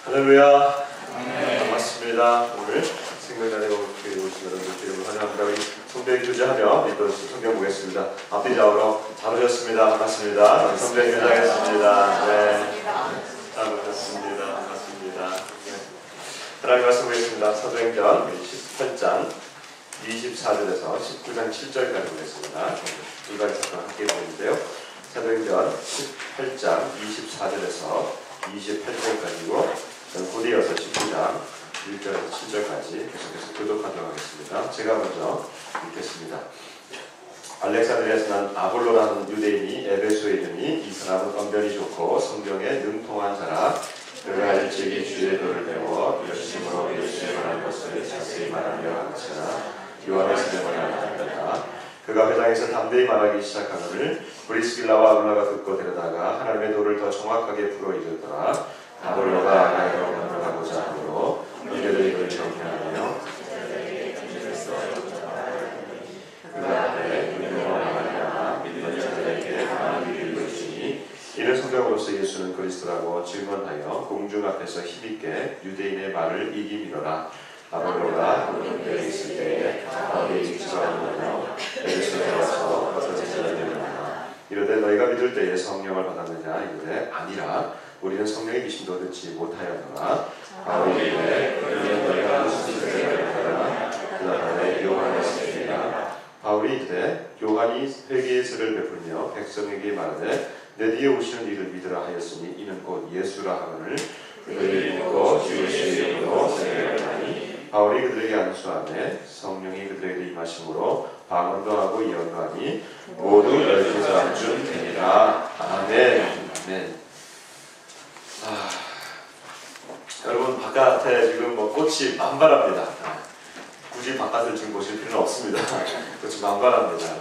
할렐루야. 반갑습니다. 오늘 생명단에 오신 여러분들 이름을 환영합니다. 우리 성도의 교제하며 또 성경 보겠습니다. 앞뒤 좌우로 잘 오셨습니다. 반갑습니다. 성도의 교제하겠습니다. 네. 반갑습니다. 반갑습니다. 네. 하나님 말씀 보겠습니다. 사도행전 18장 24절에서 19장 7절까지 보겠습니다. 두 가지 사건 함께 보는데요. 사도행전 18장 24절에서 28절까지고 곧 이어서 19장 1절에서 7절까지 계속해서 교독하도록 하겠습니다. 제가 먼저 읽겠습니다. 알렉산드리아에서 난 아볼로라는 유대인이 에베소에 이르니 이 사람은 언변이 좋고 성경에 능통한 자라. 그가 일찍이 주의 도를 배워 열심으로 예수의 말한 것을 자세히 말하며 가르치나 요한의 스데반을 한다. 그가 회당에서 담대히 말하기 시작하거늘 브리스길라와 아굴라가 듣고 데려다가 하나님의 도를 더 정확하게 풀어 이르더라. 아볼로가 아가야로 건너가고자 하므로 형제들이 그를 정죄하며 그가 앞에 눈으로 나가냐 믿는 자들에게 강하게 이르고 있으니 이는 성경으로서 예수는 그리스도라고 증언하여 공중 앞에서 힘있게 유대인의 말을 이기미로라. 아볼로가 고린도에 있을 때에 바울이 직서하느냐 에베소에 와서 어떤 제자를 내려오나 이르되 너희가 믿을 때에 성령을 받았느냐 이르되 아니라 우리는 성령의 계심도 듣지 못하였노라. 바울이 이르되 그러면 너희가 무슨 세례를 받았나 그다음에 요한의 세례라. 바울이 이르되 요한이 회개의 세를 베풀며 백성에게 말하되 내 뒤에 오시는 이를 믿으라 하였으니 이는 곧 예수라 하거늘 그들이 믿고 주 예수의 이름으로 세례를 하니 바울이 그들에게 안수하되 성령이 그들에게 임하심으로 방언도 하고 예언도 하니 모두 12사람 중 되니라. 아멘. 아멘. 여러분 바깥에 지금 꽃이 만발합니다. 굳이 바깥을 지금 보실 필요는 없습니다. 꽃이 만발합니다.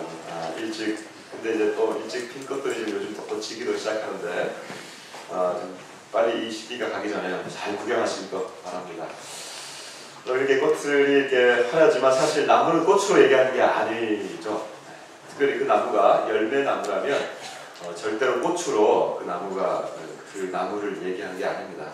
근데 이제 또 일찍 핀 것들이 지금 요즘 또 지기도 시작하는데 좀 빨리 이 시기가 가기 전에 잘 구경하시길 바랍니다. 이렇게 꽃들이 이렇게 화려하지만 사실 나무는 꽃으로 얘기하는 게 아니죠. 특별히 그 나무가 열매나무라면 절대로 꽃으로 그 나무를 얘기하는 게 아닙니다.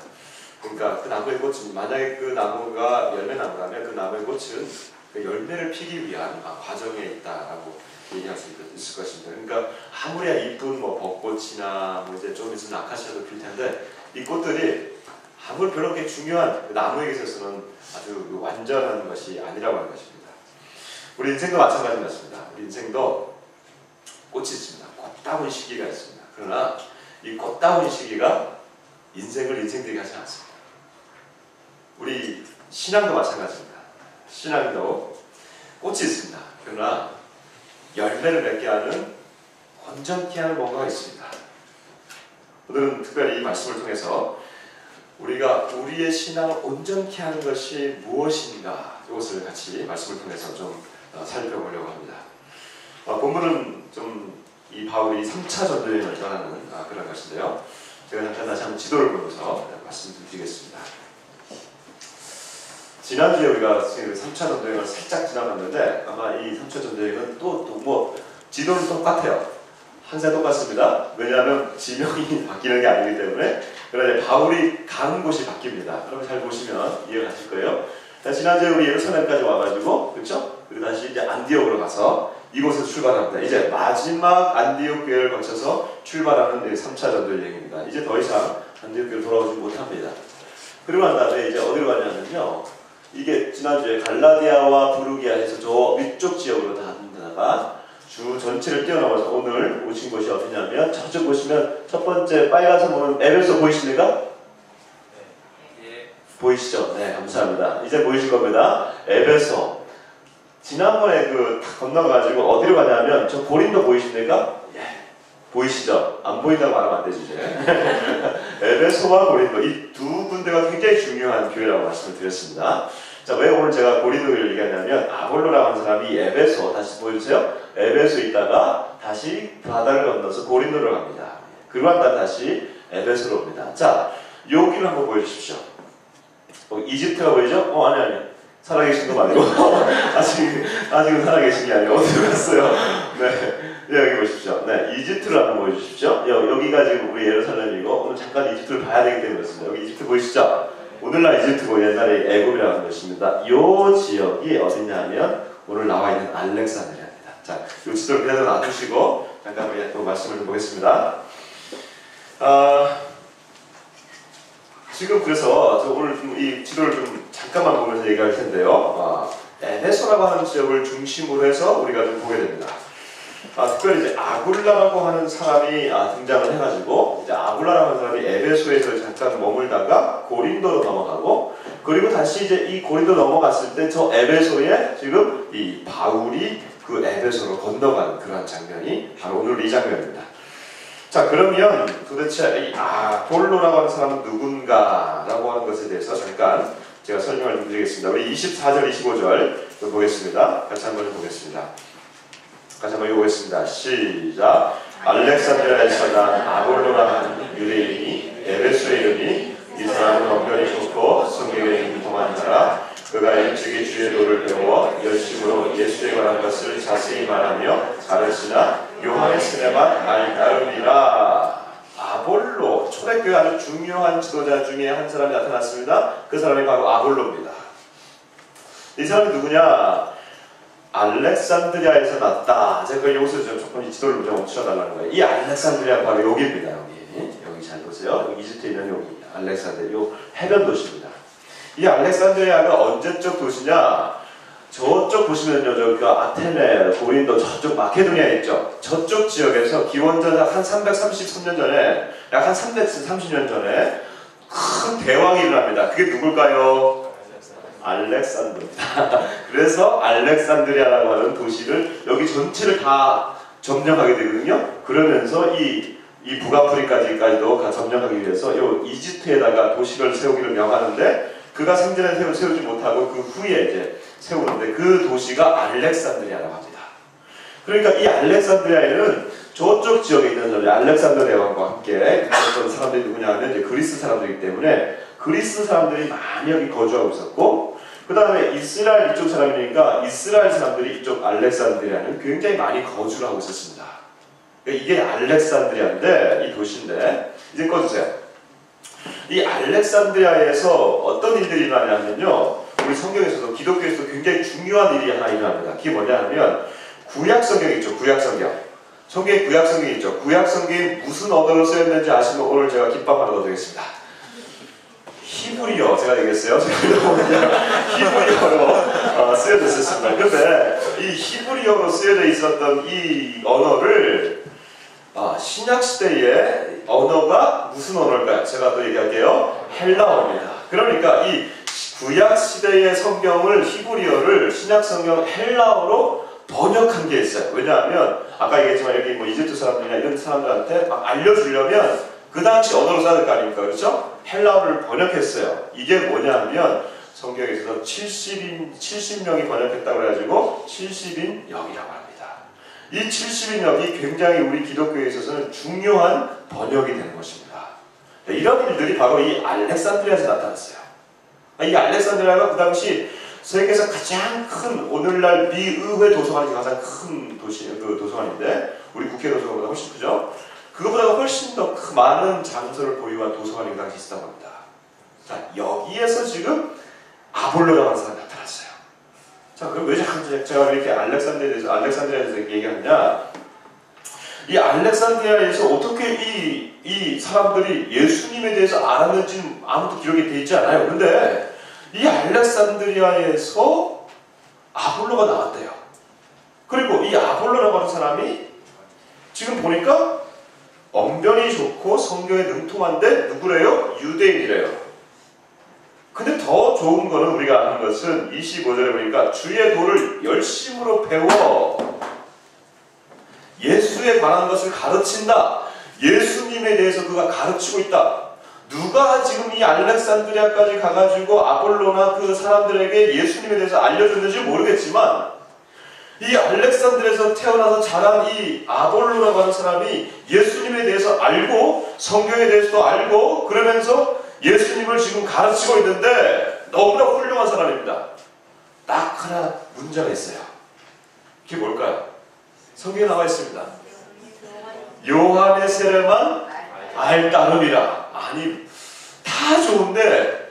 그러니까 그 나무의 꽃은 만약에 그 나무가 열매나무라면 그 나무의 꽃은 그 열매를 피기 위한 과정에 있다라고 얘기할 수 있을 것입니다. 그러니까 아무리 이쁜 벚꽃이나 이제 좀 있으면 아카시아도 필 텐데 이 꽃들이 아무리 별로 그렇게 중요한 그 나무에게 있어서는 아주 완전한 것이 아니라고 하는 것입니다. 우리 인생도 마찬가지 같습니다. 우리 인생도 꽃이 있습니다. 꽃다운 시기가 있습니다. 그러나 이 꽃다운 시기가 인생을 인생되게 하지 않습니다. 우리 신앙도 마찬가지입니다. 신앙도 꽃이 있습니다. 그러나 열매를 맺게 하는 온전케 하는 뭔가가 있습니다. 오늘은 특별히 이 말씀을 통해서 우리가 우리의 신앙을 온전케 하는 것이 무엇인가 이것을 같이 말씀을 통해서 좀 살펴보려고 합니다. 본문은 좀 이 바울이 3차 전도여행을 떠나는 그런 것인데요. 제가 잠깐 다시 한번 지도를 보면서 말씀 좀 드리겠습니다. 지난주에 우리가 3차 전도여행을 살짝 지나갔는데 아마 이 3차 전도여행은 또 지도는 똑같아요. 항상 똑같습니다. 왜냐하면 지명이 바뀌는 게 아니기 때문에. 그러나 바울이 가는 곳이 바뀝니다. 여러분 잘 보시면 이해가 가실 거예요. 지난주에 우리 예루살렘까지 와가지고 그렇죠? 그리고 다시 이제 안디옥으로 가서 이곳에서 출발합니다. 이제 마지막 안디옥 교회를 거쳐서 출발하는 3차 전도 여행입니다. 이제 더 이상 안디옥 교회로 돌아오지 못합니다. 그리고 난 다음에 이제 어디로 가냐면요. 이게 지난주에 갈라디아와 부르기아 해서 저 위쪽 지역으로 다니다가 주 전체를 뛰어넘어서 오늘 오신 곳이 어디냐면 저쪽 보시면 첫 번째 빨간색 보면 에베소 보이십니까? 네. 보이시죠? 네, 감사합니다. 이제 보이실 겁니다. 에베소. 지난번에 건너가지고 어디로 가냐면 저 고린도 보이십니까? 예. 보이시죠? 안 보인다고 말하면 안 되죠. 에베소와 고린도 이 두 군데가 굉장히 중요한 교회라고 말씀을 드렸습니다. 자, 왜 오늘 제가 고린도를 얘기하냐면 아볼로라고 하는 사람이 에베소 다시 보여주세요. 에베소에 있다가 다시 바다를 건너서 고린도로 갑니다. 그리고 한 다음 다시 에베소로 옵니다. 자, 여기를 한번 보여주십시오. 이집트가 보이죠? 아니. 살아계신 거 말고 아직은 살아계신 게 아니고 어디로 갔어요? 네, 여기 보십시오. 네, 이집트를 한번 보여주십시오. 여기가 지금 우리 예루살렘이고 오늘 잠깐 이집트를 봐야 되기 때문에 그렇습니다. 여기 이집트 보이시죠? 오늘날 이집트고 옛날에 애굽이라는 것입니다. 이 지역이 어디냐면 오늘 나와 있는 알렉산드리아입니다. 자, 이 지도를 그대로 놔두시고 잠깐 우리 또 말씀을 좀 보겠습니다. 지금 그래서 오늘 이 지도를 좀 잠깐만 보면서 얘기할 텐데요. 에베소라고 하는 지역을 중심으로 해서 우리가 좀 보게 됩니다. 특별히 이제 아굴라라고 하는 사람이 등장을 해가지고 이제 아굴라라고 하는 사람이 에베소에서 잠깐 머물다가 고린도로 넘어가고 그리고 다시 이제 이 고린도 넘어갔을 때 저 에베소에 지금 이 바울이 그 에베소로 건너가는 그러한 장면이 바로 오늘 이 장면입니다. 자, 그러면 도대체 이 아볼로라고 하는 사람은 누군가라고 하는 것에 대해서 잠깐 제가 설명을 좀 드리겠습니다. 우리 24절, 25절 보겠습니다. 같이 한번 보겠습니다. 같이 한번 읽어보겠습니다. 시작. 알렉산드리아에서 난 아볼로라 하는 유대인이 에베소에 이르니 이 사람은 언변이 좋고 성경에 유통한 자라 그가 일찍이 주의 도를 배워 열심으로 예수에 관한 것을 자세히 말하며 가르치나 요한의 세례만 알따름이라. 아볼로, 초대교회 아주 중요한 지도자 중에 한 사람이 나타났습니다. 그 사람이 바로 아볼로입니다. 이 사람이 누구냐? 알렉산드리아에서 났다. 제가 여기서 조금 이 지도를 좀 멈춰달라는 거예요. 이 알렉산드리아가 바로 여기입니다. 여기 잘 보세요. 여기 이집트에 있는 여기 알렉산드리아, 요 해변 도시입니다. 이 알렉산드리아가 언제적 도시냐? 저쪽 보시면요, 저 아테네, 고린도 저쪽 마케도니아 있죠. 저쪽 지역에서 기원전 한 333년 전에, 약 한 330년 전에 큰 대왕이 일어납니다. 그게 누굴까요? 알렉산더입니다. 그래서 알렉산드리아라고 하는 도시를 여기 전체를 다 점령하게 되거든요. 그러면서 이 북아프리카까지도 점령하기 위해서 이 이집트에다가 도시를 세우기를 명하는데 그가 생전에 세우지 못하고 그 후에 이제 세우는데 그 도시가 알렉산드리아라고 합니다. 그러니까 이 알렉산드리아에는 저쪽 지역에 있는 사람들, 알렉산더 대왕과 함께 어떤 사람들이 누구냐 하면 이제 그리스 사람들이기 때문에 그리스 사람들이 많이 여기 거주하고 있었고 그 다음에 이스라엘 이쪽 사람이니까 이스라엘 사람들이 이쪽 알렉산드리아는 굉장히 많이 거주를 하고 있었습니다. 그러니까 이게 알렉산드리아인데 이 도시인데 이제 꺼주세요. 이 알렉산드리아에서 어떤 일들이 일어나냐면요, 우리 성경에서도 기독교에서도 굉장히 중요한 일이 하나 일어납니다. 그게 뭐냐면 구약성경 있죠. 구약성경. 성경에 구약성경이 있죠. 구약성경이 무슨 언어로 쓰였는지 아시면 오늘 제가 김밥 하나 넣어드리겠습니다. 히브리어 제가 얘기했어요. 히브리어로 쓰여져 있었습니다. 그런데 이 히브리어로 쓰여져 있었던 이 언어를 신약시대의 언어가 무슨 언어일까요? 제가 또 얘기할게요. 헬라어입니다. 그러니까 이 구약시대의 성경을 히브리어를 신약성경 헬라어로 번역한 게 있어요. 왜냐하면 아까 얘기했지만 여기 뭐 이집트 사람들이나 이런 사람들한테 막 알려주려면 그 당시 언어로 써야 될 거 아닙니까? 그렇죠? 헬라어를 번역했어요. 이게 뭐냐면 성경에서 70명이 번역했다고 해가지고 70인 역이라고 합니다. 이 70인 역이 굉장히 우리 기독교에 있어서는 중요한 번역이 되는 것입니다. 이런 일들이 바로 이 알렉산드리아에서 나타났어요. 이 알렉산드리아가 그 당시 세계에서 가장 큰 오늘날 미의회 도서관이 가장 큰 도서관인데 우리 국회 도서관보다 훨씬 크죠? 그거보다 훨씬 더 많은 장소를 보유한 도서관이 그 당시 있었다고 합니다. 자, 여기에서 지금 아볼로라고 하는 사람이 나타났어요. 자, 그럼 왜 제가 이렇게 알렉산드리아에서 얘기하느냐? 이 알렉산드리아에서 어떻게 이 사람들이 예수님에 대해서 알았는지는 아무도 기록이 되어 있지 않아요. 근데 이 알렉산드리아에서 아볼로가 나왔대요. 그리고 이 아볼로라고 하는 사람이 지금 보니까 언변이 좋고 성경에 능통한데 누구래요? 유대인이래요. 근데 더 좋은 거는 우리가 아는 것은 25절에 보니까 주의 도를 열심으로 배워 예수에 관한 것을 가르친다. 예수님에 대해서 그가 가르치고 있다. 누가 지금 이 알렉산드리아까지 가가지고 아볼로나 그 사람들에게 예수님에 대해서 알려줬는지 모르겠지만 이 알렉산드리아에서 태어나서 자란 이 아볼로라고 하는 사람이 예수님에 대해서 알고 성경에 대해서도 알고 그러면서 예수님을 지금 가르치고 있는데 너무나 훌륭한 사람입니다. 딱 하나 문제가 있어요. 그게 뭘까요? 성경에 나와 있습니다. 요한의 세례만 알따름이라. 아니 다 좋은데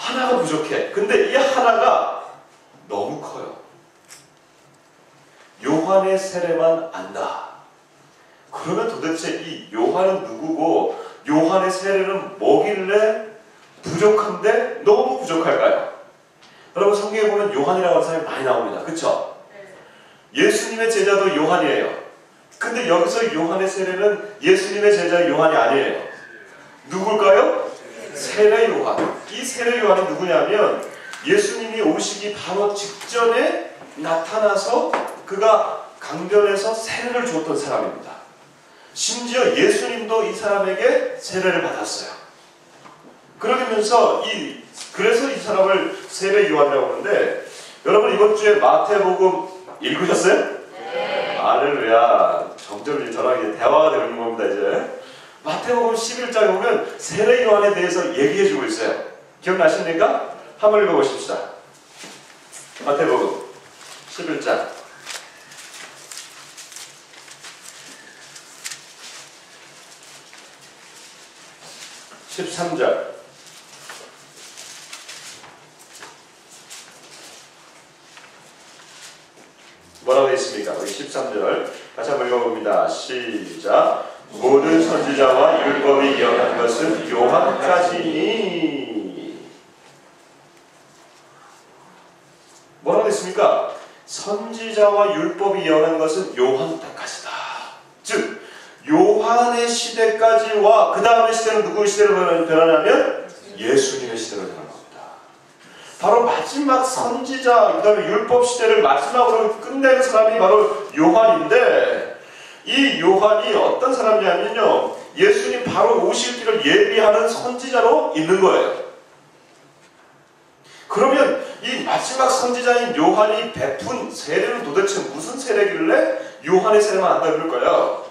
하나가 부족해. 근데 이 하나가 너무 커요. 요한의 세례만 안다. 그러면 도대체 이 요한은 누구고 요한의 세례는 뭐길래 부족한데 너무 부족할까요? 여러분 성경에 보면 요한이라고 하는 사람이 많이 나옵니다. 그쵸? 예수님의 제자도 요한이에요. 근데 여기서 요한의 세례는 예수님의 제자 요한이 아니에요. 누굴까요? 세례 요한. 이 세례 요한은 누구냐면 예수님이 오시기 바로 직전에 나타나서 그가 강변에서 세례를 주었던 사람입니다. 심지어 예수님도 이 사람에게 세례를 받았어요. 그러면서 그래서 이 사람을 세례 요한이라고 하는데, 여러분 이번 주에 마태복음 읽으셨어요? 네. 할렐루야. 점점 저랑 대화가 되는 겁니다. 이제 마태복음 11장에 보면 세례 요한에 대해서 얘기해주고 있어요. 기억나십니까? 한번 읽어보십시다. 마태복음 11장 13절. 뭐라고 되어 있습니까? 우리 13절 같이 한번 읽어봅니다. 시작. 모든 선지자와 율법이 예언한 것은 요한까지니. 뭐라고 했습니까? 선지자와 율법이 예언한 것은 요한 때까지다. 즉 요한의 시대까지와 그 다음의 시대는 누구의 시대로 변하냐면 예수님의 시대로 변하는 겁니다. 바로 마지막 선지자, 그 다음에 율법 시대를 마지막으로 끝내는 사람이 바로 요한인데, 이 요한이 어떤 사람이냐면요, 예수님 바로 오실 길을 예비하는 선지자로 있는 거예요. 그러면 이 마지막 선지자인 요한이 베푼 세례는 도대체 무슨 세례길래 요한의 세례만 안다 그럴까요?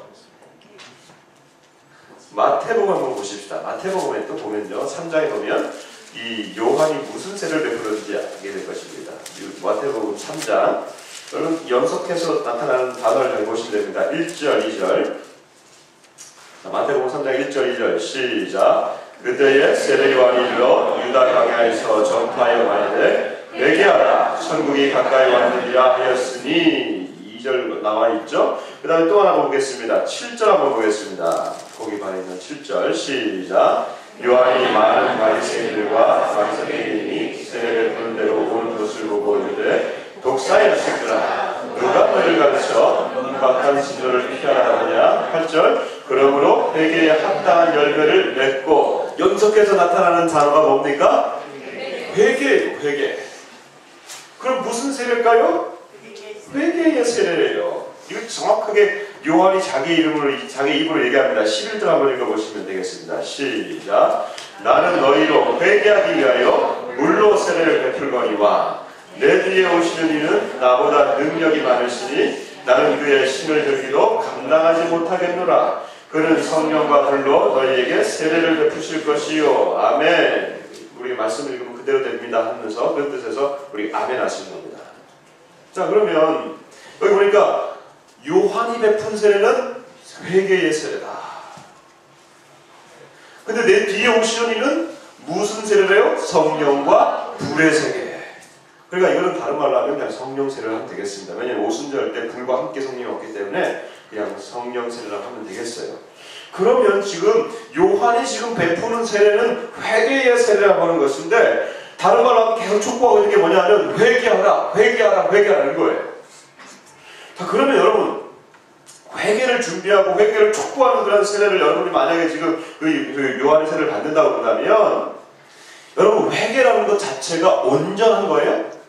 마태복음 한번 보십시다. 마태복음에 또 보면요, 3장에 보면 이 요한이 무슨 세례를 베풀었는지 알게 될 것입니다. 마태복음 3장, 여러분 연속해서 나타나는 단어를 잘 보시면 됩니다. 1절, 2절. 마태복음 3장 1절, 2절 시작. 그때에 세례 요한이 일러 유다 광야에서 전파하여 말하되 회개하라 천국이 가까이 왔느니라 하였으니. 2절 나와 있죠. 그 다음에 또 하나 보겠습니다. 7절 한번 보겠습니다. 거기 반에 있는 7절 시작. 요한이 많은 바리새인들과 바리새인이 세례를 부는 대로 오는 것을 보고 이르되 독사의 자식들아 누가 너를 가르쳐 임박한 진노를 피하라 하느냐. 8절. 그러므로 회개에 합당한 열매를 맺고. 연속해서 나타나는 단어가 뭡니까? 회개예요. 회개. 그럼 무슨 세례일까요? 회개의 세례예요. 이거 정확하게 요한이 자기 입으로 얘기합니다. 11절 한번 읽어보시면 되겠습니다. 시작. 나는 너희로 회개하기 위하여 물로 세례를 베풀거니와 내 뒤에 오시는 이는 나보다 능력이 많으시니 나는 그의 신을 들기도 감당하지 못하겠노라. 그는 성령과 불로 너희에게 세례를 베푸실 것이요. 아멘. 우리 말씀을 읽으면 그대로 됩니다 하면서 그 뜻에서 우리 아멘 하시는 겁니다. 자, 그러면 여기 보니까 요한이 베푼 세례는 회개의 세례다. 근데 내 뒤에 오시는 이는 무슨 세례래요? 성령과 불의 세례. 그러니까 이거는 다른 말로 하면 그냥 성령 세례를 하면 되겠습니다. 왜냐하면 오순절 때 불과 함께 성령이 없기 때문에 그냥 성령 세례를 하면 되겠어요. 그러면 지금 요한이 지금 베푸는 세례는 회개의 세례라고 하는 것인데, 다른 말로 하면 계속 촉구하고 있는 게 뭐냐면 회개하라, 회개하라, 회개하라는 거예요. 자, 그러면 여러분 회개를 준비하고 회개를 촉구하는 그런 세례를 여러분이 만약에 지금 그 요한의 세례를 받는다고 한다면, 여러분 회개라는 것 자체가 온전한 거예요?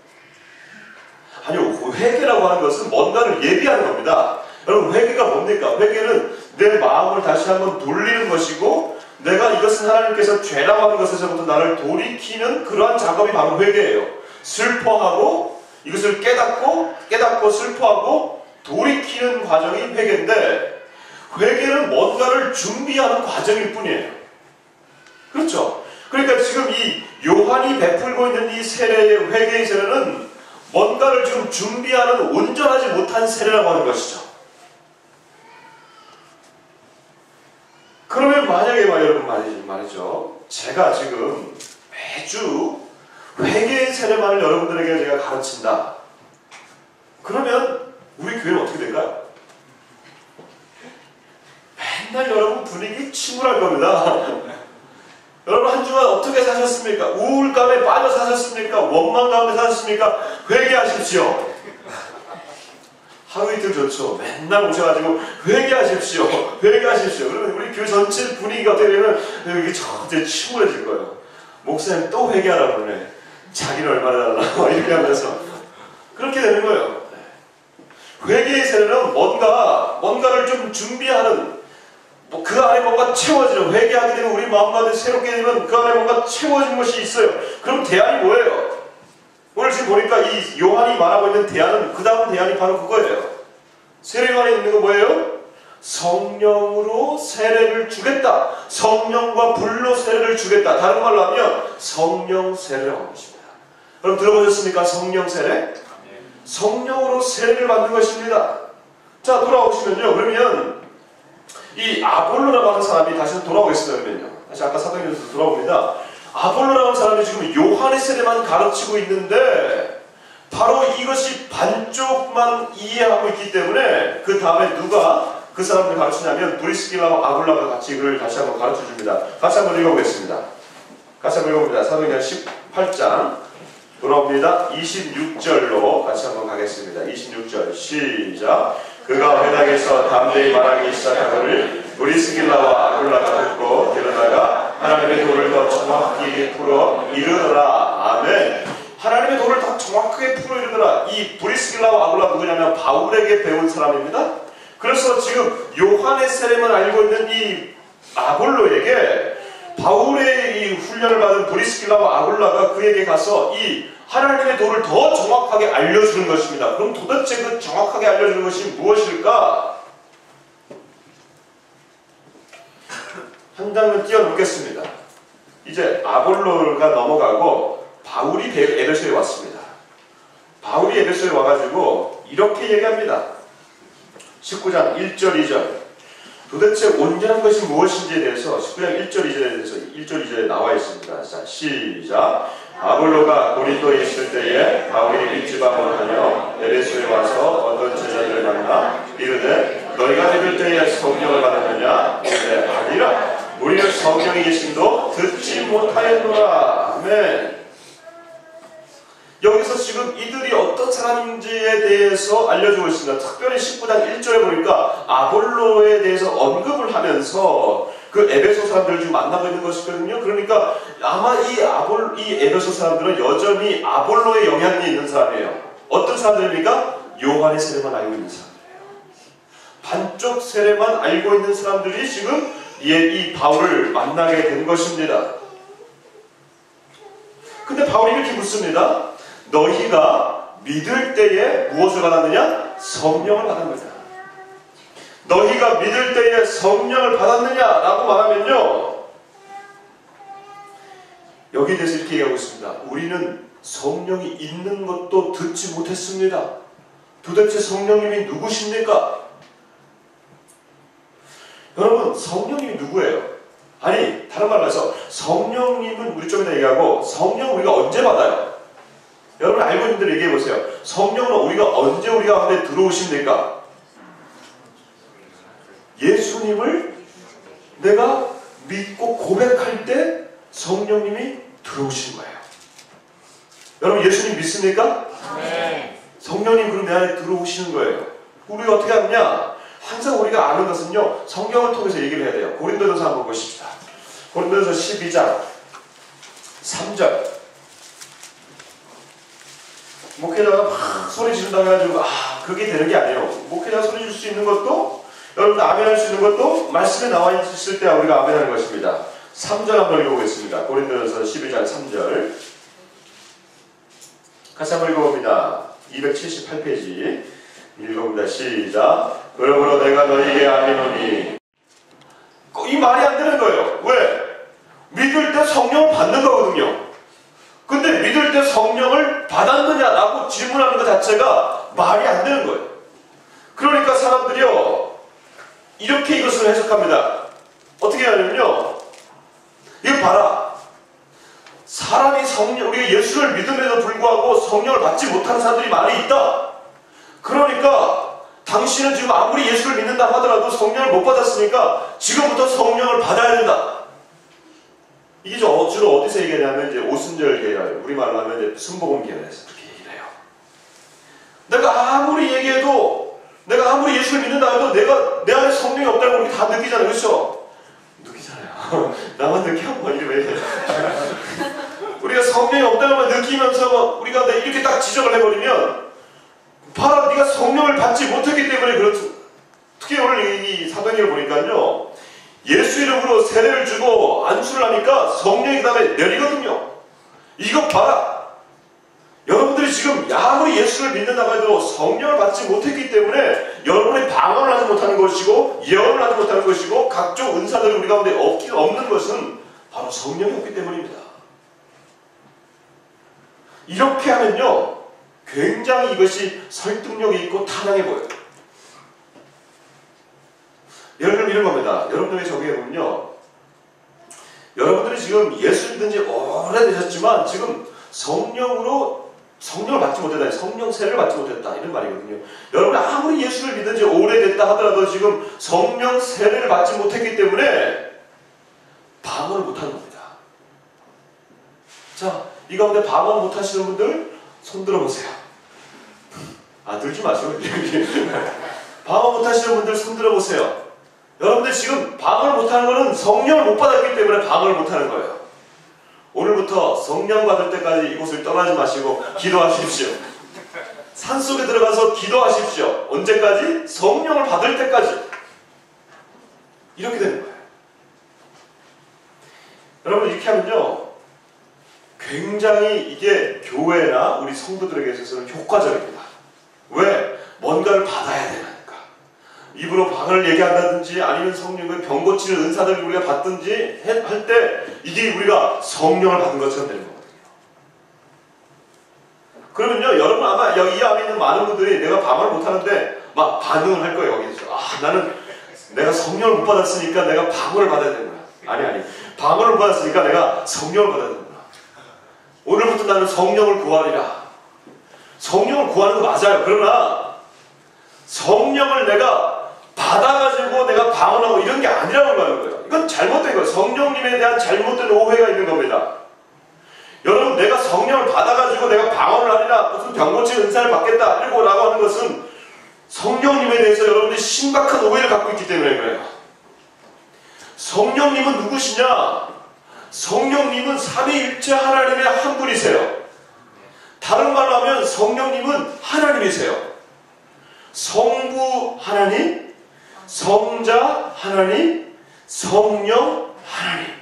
아니요, 회개라고 하는 것은 뭔가를 예비하는 겁니다. 여러분 회개가 뭡니까? 회개는 내 마음을 다시 한번 돌리는 것이고, 내가 이것은 하나님께서 죄라고 하는 것에서부터 나를 돌이키는 그러한 작업이 바로 회개예요. 슬퍼하고 이것을 깨닫고 슬퍼하고 돌이키는 과정이 회개인데, 회개는 뭔가를 준비하는 과정일 뿐이에요. 그렇죠? 그러니까 지금 이 요한이 베풀고 있는 이 세례의 회개의 세례는 뭔가를 지금 준비하는 온전하지 못한 세례라고 하는 것이죠. 그러면 만약에 여러분 말이죠. 제가 지금 매주 회개의 세례만을 여러분들에게 제가 가르친다. 그러면 우리 교회는 어떻게 될까요? 맨날 여러분 분위기 침울할 겁니다. 여러분 한 주간 어떻게 사셨습니까? 우울감에 빠져 사셨습니까? 원망 가운데 사셨습니까? 회개하십시오. 하루 이틀 좋죠. 맨날 오셔가지고 회개하십시오. 회개하십시오. 그러면 우리 교회 전체 분위기가 어떻게 되면 여기 전체 침울해질 거예요. 목사님 또 회개하라고 그러네. 자기는 얼마나 달라고 이렇게 하면서 그렇게 되는 거예요. 회개의 세례는 뭔가를 좀 준비하는, 그 안에 뭔가 채워지는, 회개하게 되면 우리 마음 가운데 새롭게 되면 그 안에 뭔가 채워진 것이 있어요. 그럼 대안이 뭐예요? 오늘 지금 보니까 이 요한이 말하고 있는 대안은, 그 다음 대안이 바로 그거예요. 세례요한에 있는 거 뭐예요? 성령으로 세례를 주겠다. 성령과 불로 세례를 주겠다. 다른 말로 하면 성령 세례라고 하는 것입니다. 그럼 들어보셨습니까? 성령 세례? 성령으로 세례를 받는 것입니다. 자, 돌아오시면요. 그러면 이 아볼로라고 하는 사람이 다시 돌아오겠습니다. 그러면요. 다시 아까 사도행전에서 돌아옵니다. 아볼로라고 하는 사람이 지금 요한의 세례만 가르치고 있는데 바로 이것이 반쪽만 이해하고 있기 때문에 그 다음에 누가 그 사람들 가르치냐면 브리스길라와 아굴라가 같이 그를 다시 한번 가르쳐 줍니다. 같이 한번 읽어보겠습니다. 같이 한번 읽어봅니다. 사도행전 18장 돌아옵니다. 26절로 같이 한번 가겠습니다. 26절 시작. 그가 회당에서 담대히 말하기 시작하거늘 브리스길라와 아굴라가 듣고 일어나가 하나님의 도를 더 정확히 풀어 이르더라. 아멘. 하나님의 도를 더 정확하게 풀어 이르더라. 이 브리스길라와 아굴라 누구냐면 바울에게 배운 사람입니다. 그래서 지금 요한의 세례만 알고 있는 이 아볼로에게 바울의 이 훈련을 받은 브리스길라와 아굴라가 그에게 가서 이 하나님의 도를 더 정확하게 알려주는 것입니다. 그럼 도대체 그 정확하게 알려주는 것이 무엇일까? 한 장면 띄워놓겠습니다. 이제 아볼로가 넘어가고 바울이 에베소에 왔습니다. 바울이 에베소에 와가지고 이렇게 얘기합니다. 19장 1절 2절 도대체 온전한 것이 무엇인지에 대해서 19장 1절 2절에 대해서 1절 2절에 나와 있습니다. 자, 시작. 아볼로가 고린도에 있을 때에 바울이 밀지방으로 하며 에베소에 와서 어떤 제자들을 만나 이르되 너희가 믿을 때에 성령을 받았느냐? 이르되 아니라 우리는 성령이 계심도 듣지 못하였노라. 아멘. 여기서 지금 이들이 어떤 사람인지에 대해서 알려주고 있습니다. 특별히 19장 1절에 보니까 아볼로에 대해서 언급을 하면서 그 에베소 사람들을 지금 만나고 있는 것이거든요. 그러니까 아마 이 에베소 사람들은 여전히 아볼로의 영향이 있는 사람이에요. 어떤 사람들입니까? 요한의 세례만 알고 있는 사람들이에요. 반쪽 세례만 알고 있는 사람들이 지금 이 바울을 만나게 된 것입니다. 근데 바울이 이렇게 묻습니다. 너희가 믿을 때에 무엇을 받았느냐? 성령을 받은 거냐. 너희가 믿을 때에 성령을 받았느냐? 라고 말하면요. 여기에 대해서 이렇게 얘기하고 있습니다. 우리는 성령이 있는 것도 듣지 못했습니다. 도대체 성령님이 누구십니까? 여러분, 성령님이 누구예요? 아니, 다른 말로 해서 성령님은 우리 좀 이따 얘기하고 성령 우리가 언제 받아요? 여러분 알고 있는 분들 얘기해 보세요. 성령은 우리가 언제 우리 가운데 들어오십니까? 예수님을 내가 믿고 고백할 때 성령님이 들어오신 거예요. 여러분 예수님 믿습니까? 네. 성령님 그럼 내 안에 들어오시는 거예요. 우리가 어떻게 하느냐? 항상 우리가 아는 것은요, 성경을 통해서 얘기를 해야 돼요. 고린도전서 한번 보십시다. 고린도전서 12장 3절. 목회자가 막 소리 지른다고 해가지고 그게 되는 게 아니에요. 목회자가 소리 질 수 있는 것도, 여러분들 아멘할 수 있는 것도 말씀에 나와 있을 때 우리가 아멘하는 것입니다. 3절 한번 읽어보겠습니다. 고린도전서 12장 3절 같이 한번 읽어봅니다. 278페이지 읽어봅니다. 시작. 그러므로 내가 너희에게 아뢰노니, 이 말이 안 되는 거예요. 왜? 믿을 때 성령을 받는 거거든요. 근데 믿을 때 성령을 받았느냐라고 질문하는 것 자체가 말이 안 되는 거예요. 그러니까 사람들이요, 이렇게 이것을 해석합니다. 어떻게 하냐면요, 이거 봐라. 사람이 우리가 예수를 믿음에도 불구하고 성령을 받지 못하는 사람들이 많이 있다. 그러니까 당신은 지금 아무리 예수를 믿는다 하더라도 성령을 못 받았으니까 지금부터 성령을 받아야 된다. 이게 주로 어디서 얘기하냐면 이제 오순절 계열, 우리말로 하면 이제 순복음 계열에서 그렇게 얘기를 해요. 내가 아무리 얘기해도, 내가 아무리 예수를 믿는다 해도 내 안에 성령이 없다는 걸 우리 다 느끼잖아요. 그렇죠? 느끼잖아요. 나만 느끼 한번 이래. 우리가 성령이 없다는 걸 느끼면서 우리가 이렇게 딱 지적을 해버리면 바로 네가 성령을 받지 못했기 때문에 그렇죠. 특히 오늘 이 사도행전을 보니까요, 예수 이름으로 세례를 주고 안수를 하니까 성령이 그 다음에 내리거든요. 이것 봐라. 여러분들이 지금 아무리 예수를 믿는다고 해도 성령을 받지 못했기 때문에 여러분이 방언을 하지 못하는 것이고 예언을 하지 못하는 것이고 각종 은사들이 우리 가운데 없는 것은 바로 성령이 없기 때문입니다. 이렇게 하면요, 굉장히 이것이 설득력이 있고 타당해 보여요. 예를 들면 이런 겁니다. 여러분들이 적용해보면요, 여러분들이 지금 예수 믿은 지 오래되셨지만 지금 성령을 받지 못했다, 성령 세례를 받지 못했다, 이런 말이거든요. 여러분이 아무리 예수를 믿은 지 오래됐다 하더라도 지금 성령 세례를 받지 못했기 때문에 방언을 못하는 겁니다. 자, 이 가운데 방언 못하시는 분들 손 들어보세요. 들지 마시고. 방언 못하시는 분들 손 들어보세요. 여러분들 지금 방언을 못하는 것은 성령을 못 받았기 때문에 방언을 못하는 거예요. 오늘부터 성령 받을 때까지 이곳을 떠나지 마시고 기도하십시오. 산속에 들어가서 기도하십시오. 언제까지? 성령을 받을 때까지. 이렇게 되는 거예요. 여러분, 이렇게 하면요, 굉장히 이게 교회나 우리 성도들에게 있어서는 효과적입니다. 왜? 뭔가를 받아야 되니까. 입으로 방언을 얘기한다든지 아니면 성령의 병 고치는 은사들을 우리가 받든지 할 때 이게 우리가 성령을 받은 것처럼 되는 거거든요. 그러면요, 여러분 아마 이 안에 있는 많은 분들이 내가 방언을 못하는데 막 반응을 할 거예요. 여기서 나는 내가 성령을 못 받았으니까 내가 방언을 받아야 되는구나. 아니 방언을 못 받았으니까 내가 성령을 받아야 되는구나. 오늘부터 나는 성령을 구하리라. 성령을 구하는 거 맞아요. 그러나 성령을 내가 받아가지고 내가 방언하고 이런 게 아니라는 거예요. 이건 잘못된 거예요. 성령님에 대한 잘못된 오해가 있는 겁니다. 여러분, 내가 성령을 받아가지고 내가 방언을 하리라, 무슨 병 고치는 은사를 받겠다 이러고 라고 하는 것은 성령님에 대해서 여러분들이 심각한 오해를 갖고 있기 때문에 그래요. 성령님은 누구시냐? 성령님은 삼위일체 하나님의 한 분이세요. 다른 말로 하면 성령님은 하나님이세요. 성부 하나님, 성자 하나님, 성령 하나님.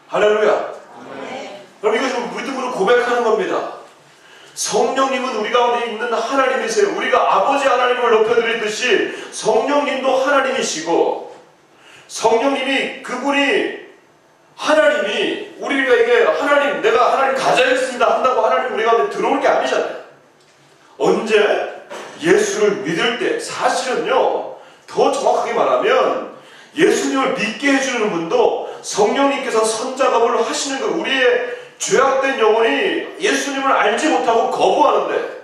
할렐루야. 그럼 이거 좀 믿음으로 고백하는 겁니다. 성령님은 우리 가운데 있는 하나님이세요. 우리가 아버지 하나님을 높여드리듯이 성령님도 하나님이시고, 성령님이 그분이 하나님이 우리에게 하나님, 내가 하나님 가져야겠습니다 한다고 하나님 우리 가운데 들어올 게 아니잖아요. 언제? 예수를 믿을 때. 사실은요, 더 정확하게 말하면 예수님을 믿게 해주는 분도 성령님께서 선작업을 하시는 거예요. 우리의 죄악된 영혼이 예수님을 알지 못하고 거부하는데,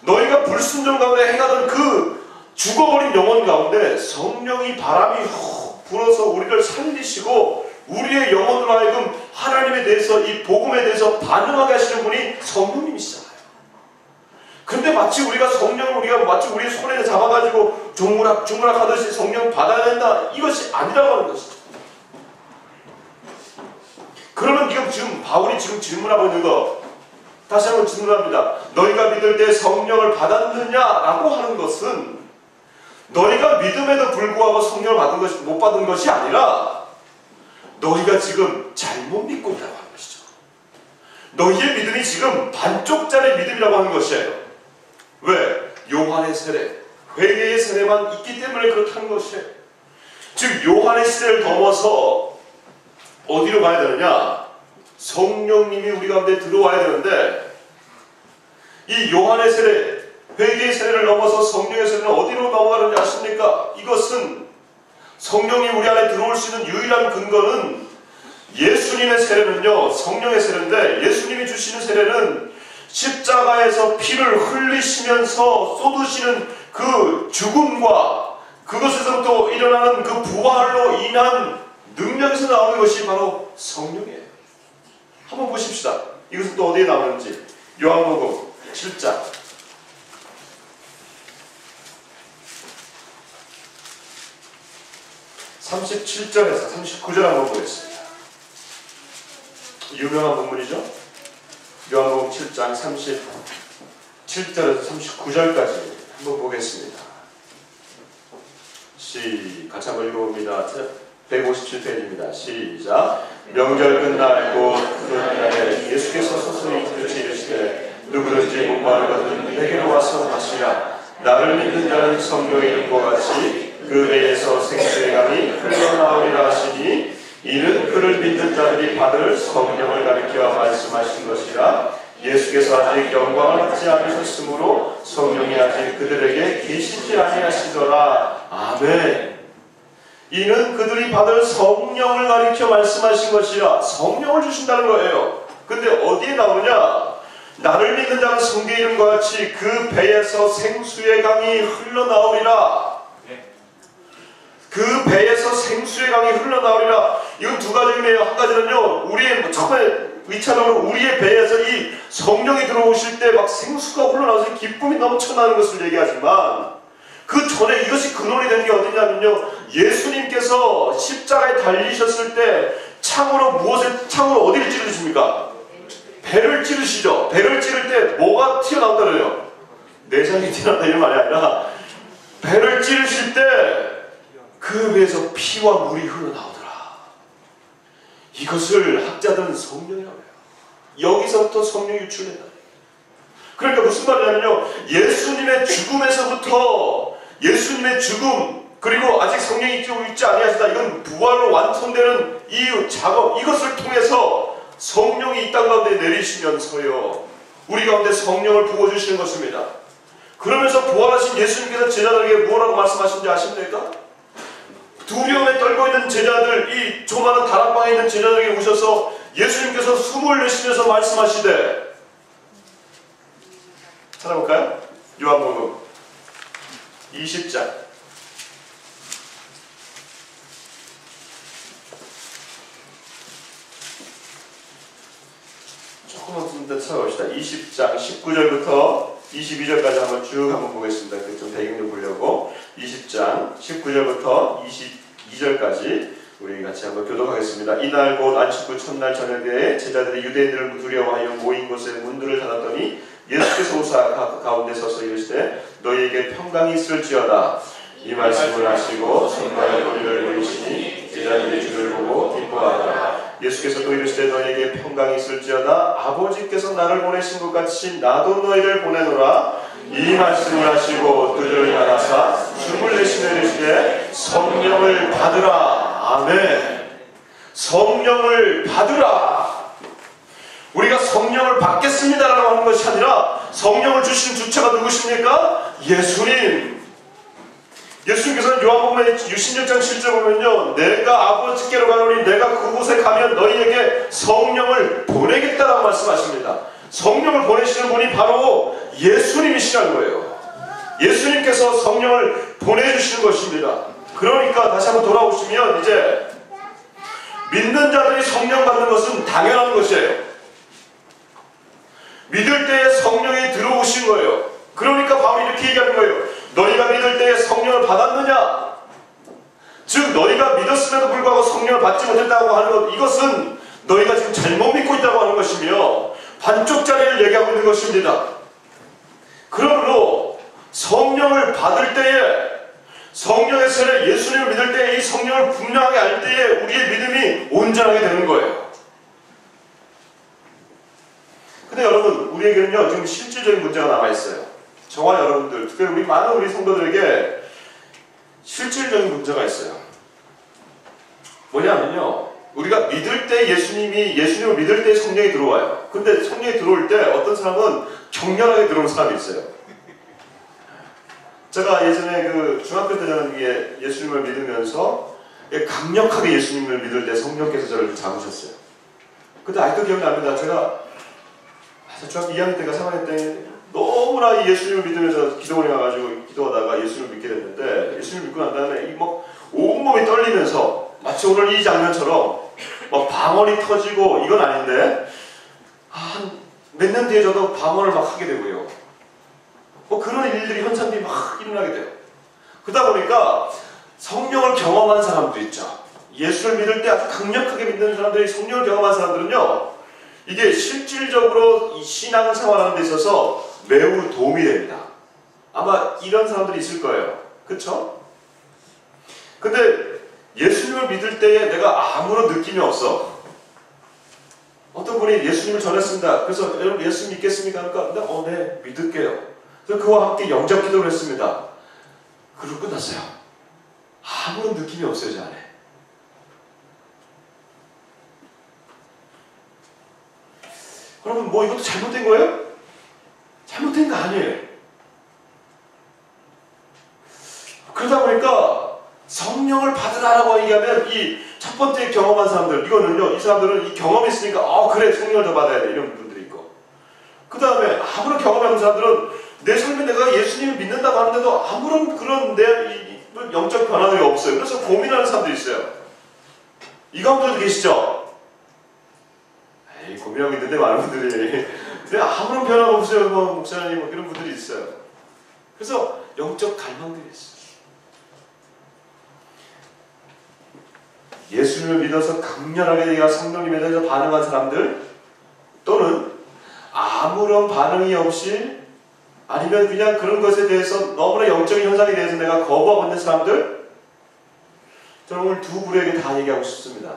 너희가 불순종 가운데 행하던 그 죽어버린 영혼 가운데 성령이 바람이 훅 불어서 우리를 살리시고 우리의 영혼으로 하여금 하나님에 대해서, 이 복음에 대해서 반응하게 하시는 분이 성령님이시잖아요. 근데 마치 우리가 마치 우리 손에 잡아가지고 중무락 하듯이 성령 받아야 된다, 이것이 아니라고 하는 것이죠. 그러면 지금 바울이 질문하고 있는 거 다시 한번 질문합니다. 너희가 믿을 때 성령을 받았느냐라고 하는 것은 너희가 믿음에도 불구하고 성령을 못 받은 것이 아니라 너희가 지금 잘못 믿고 있다고 하는 것이죠. 너희의 믿음이 지금 반쪽짜리 믿음이라고 하는 것이에요. 왜? 요한의 세례, 회개의 세례만 있기 때문에 그렇다는 것이에요. 즉 요한의 세례를 넘어서 어디로 가야 되느냐? 성령님이 우리 가운데 들어와야 되는데, 이 요한의 세례, 회개의 세례를 넘어서 성령의 세례는 어디로 넘어가는지 아십니까? 이것은 성령이 우리 안에 들어올 수 있는 유일한 근거는 예수님의 세례는요, 성령의 세례인데 예수님이 주시는 세례는 십자가에서 피를 흘리시면서 쏟으시는 그 죽음과 그것에서부터 일어나는 그 부활로 인한 능력에서 나오는 것이 바로 성령이에요. 한번 보십시다. 이것은 또 어디에 나오는지. 요한복음 7장 37절에서 39절 한번 보겠습니다. 유명한 본문이죠. 요한복음 7장 37절에서 39절까지 한번 보겠습니다. 같이 한번 읽어봅니다. 157페이지입니다. 시작. 명절 끝날 곧 그날에 예수께서 서서히 그렇게 이르시되 누구든지 목마르거든 내게로 와서 마시라. 나를 믿는 자는 성경에 있는 것 같이 그 배에서 생수의 강이 흘러나오리라 하시니 이는 그를 믿는 자들이 받을 성령을 가리켜 말씀하신 것이라. 예수께서 아직 영광을 받지 않으셨으므로 성령이 아직 그들에게 계시지 아니하시더라. 아멘. 이는 그들이 받을 성령을 가리켜 말씀하신 것이라. 성령을 주신다는 거예요. 근데 어디에 나오냐? 나를 믿는 자는 성경에 이른 것 같이 그 배에서 생수의 강이 흘러나오리라. 그 배에서 생수의 강이 흘러나오리라. 이건 두 가지 의미예요. 한 가지는요, 우리의 처음에 의차적으로 우리의 배에서 이 성령이 들어오실 때 막 생수가 흘러나와서 기쁨이 넘쳐나는 것을 얘기하지만 그 전에 이것이 근원이 된 게 어디냐면요, 예수님께서 십자가에 달리셨을 때 창으로 어디를 찌르십니까? 배를 찌르시죠. 배를 찌를 때 뭐가 튀어나온다 그래요? 내장이 튀어나온다 이런 말이 아니라 배를 찌르실 때 그 배에서 피와 물이 흘러나오더라. 이것을 학자들은 성령이라고 해요. 여기서부터 성령이 유출된다. 그러니까 무슨 말이냐면요, 예수님의 죽음에서부터 예수님의 죽음, 그리고 아직 성령이 있지 아니하시다, 이건 부활로 완성되는 이 작업, 이것을 통해서 성령이 이 땅 가운데 내리시면서요, 우리 가운데 성령을 부어주시는 것입니다. 그러면서 부활하신 예수님께서 제자들에게 뭐라고 말씀하신지 아십니까? 두려움에 떨고 있는 제자들, 이 조그마한 다락방에 있는 제자들에게 오셔서 예수님께서 숨을 내쉬면서 말씀하시되, 찾아볼까요? 요한복음 20장 조금만 더 찾아봅시다. 20장 19절부터 22절까지 한번 쭉 한번 보겠습니다. 좀 배경 좀 보려고. 20장 19절부터 22절까지 우리 같이 한번 교독하겠습니다. 이날 곧 안식구 첫날 저녁에 제자들이 유대인들을 두려워하여 모인 곳에 문들을 닫았더니 예수께서 오사 가운데 서서 이르시되 너희에게 평강이 있을지어다. 이 말씀을 하시고 손발에 머리를 보이시니 제자들이 주를 보고 기뻐하더라. 예수께서 또 이르시되 너희에게 평강이 있을지어다. 아버지께서 나를 보내신 것 같이 나도 너희를 보내노라. 이 말씀을 하시고 그들을 향하사 숨을 내쉬며 이르시되 성령을 받으라. 아멘. 성령을 받으라. 우리가 성령을 받겠습니다라고 하는 것이 아니라 성령을 주신 주체가 누구십니까? 예수님. 예수님께서는 요한복음의 16장 7절 보면요, 내가 아버지께로 가노니 내가 그곳에 가면 너희에게 성령을 보내겠다라고 말씀하십니다. 성령을 보내시는 분이 바로 예수님이시라는 거예요. 예수님께서 성령을 보내주시는 것입니다. 그러니까 다시 한번 돌아오시면 이제 믿는 자들이 성령 받는 것은 당연한 것이에요. 믿을 때에 성령이 들어오신 거예요. 그러니까 바울이 이렇게 얘기하는 거예요. 너희가 믿을 때에 성령을 받았느냐? 즉 너희가 믿었음에도 불구하고 성령을 받지 못했다고 하는 것, 이것은 너희가 지금 잘못 믿고 있다고 하는 것이며 반쪽짜리를 얘기하고 있는 것입니다. 그러므로 성령을 받을 때에, 성령의 세례, 예수님을 믿을 때에 이 성령을 분명하게 알 때에 우리의 믿음이 온전하게 되는 거예요. 근데 여러분, 우리에게는요 지금 실질적인 문제가 남아있어요. 저와 여러분들, 특별히 우리 많은 우리 성도들에게 실질적인 문제가 있어요. 뭐냐면요, 우리가 믿을 때 예수님을 믿을 때 성령이 들어와요. 근데 성령이 들어올 때 어떤 사람은 격렬하게 들어오는 사람이 있어요. 제가 예전에 그 중학교 때 저는 예수님을 믿으면서 강력하게 예수님을 믿을 때 성령께서 저를 잡으셨어요. 그때 아직도 기억납니다. 제가 중학교 2학년 때가 3학년 때 너무나 예수님을 믿으면서 기도원에 가가지고 기도하다가 예수님을 믿게 됐는데, 예수님을 믿고 난 다음에 온몸이 떨리면서 마치 오늘 이 장면처럼 방언이 터지고, 이건 아닌데 한 몇 년 뒤에 저도 방언을 막 하게 되고요. 그런 일들이 현상들이 막 일어나게 돼요. 그러다 보니까 성령을 경험한 사람도 있죠. 예수를 믿을 때 아주 강력하게 믿는 사람들이, 성령을 경험한 사람들은요, 이게 실질적으로 이 신앙생활하는 데 있어서 매우 도움이 됩니다. 아마 이런 사람들이 있을 거예요. 그쵸? 근데 예수님을 믿을 때에 내가 아무런 느낌이 없어. 어떤 분이 예수님을 전했습니다. 그래서 여러분 예수님 믿겠습니까? 그러니까 네, 믿을게요. 그래서 그와 함께 영접 기도를 했습니다. 그리고 끝났어요. 아무런 느낌이 없어요, 제 안에. 그러면 이것도 잘못된 거예요? 잘못된 거 아니에요. 그러다 보니까 성령을 받으라라고 얘기하면 이 첫 번째 경험한 사람들, 이거는요, 이 사람들은 이 경험이 있으니까 그래, 성령을 더 받아야 돼, 이런 분들이 있고, 그 다음에 아무런 경험이 없는 사람들은 내 삶에 내가 예수님을 믿는다고 하는데도 아무런 그런 내 영적 변화들이 없어요. 그래서 고민하는 사람들이 있어요. 이 가운데도 계시죠? 고민하고 있는데 많은 분들이 근데 아무런 변화가 없어요. 목사님 이런 분들이 있어요. 그래서 영적 갈망들이 있어요. 예수님을 믿어서 강렬하게 내가 성령님에 대해서 반응한 사람들, 또는 아무런 반응이 없이, 아니면 그냥 그런 것에 대해서 너무나 영적인 현상에 대해서 내가 거부하고 있는 사람들, 저는 오늘 두 부류에게 다 얘기하고 싶습니다.